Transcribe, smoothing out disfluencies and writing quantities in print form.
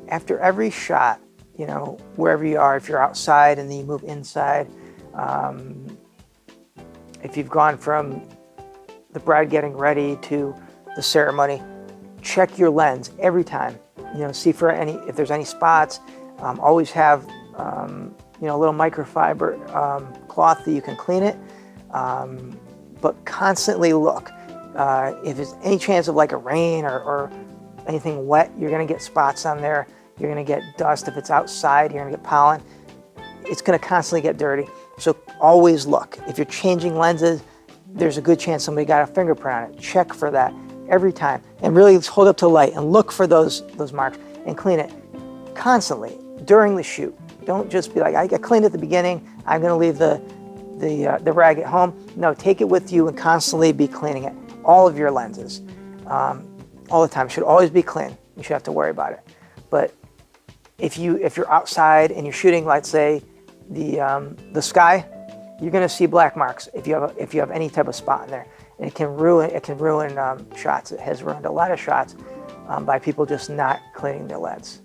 after every shot, you know, wherever you are, if you're outside and then you move inside, if you've gone from the bride getting ready to the ceremony, check your lens every time. You know, see for if there's any spots. Always have, you know, a little microfiber cloth that you can clean it, but constantly look. If there's any chance of like a rain or anything wet, you're gonna get spots on there. You're gonna get dust. If it's outside, you're gonna get pollen. It's gonna constantly get dirty. So always look. If you're changing lenses, there's a good chance somebody got a fingerprint on it. Check for that every time. And really hold up to light and look for those marks and clean it constantly during the shoot. Don't just be like, I cleaned at the beginning, I'm gonna leave the rag at home. No, take it with you and constantly be cleaning it. All of your lenses, all the time. Should always be clean. You should have to worry about it. But if you're outside and you're shooting, let's say the sky, you're going to see black marks if you have any type of spot in there, and it can ruin shots. It has ruined a lot of shots by people just not cleaning their lens.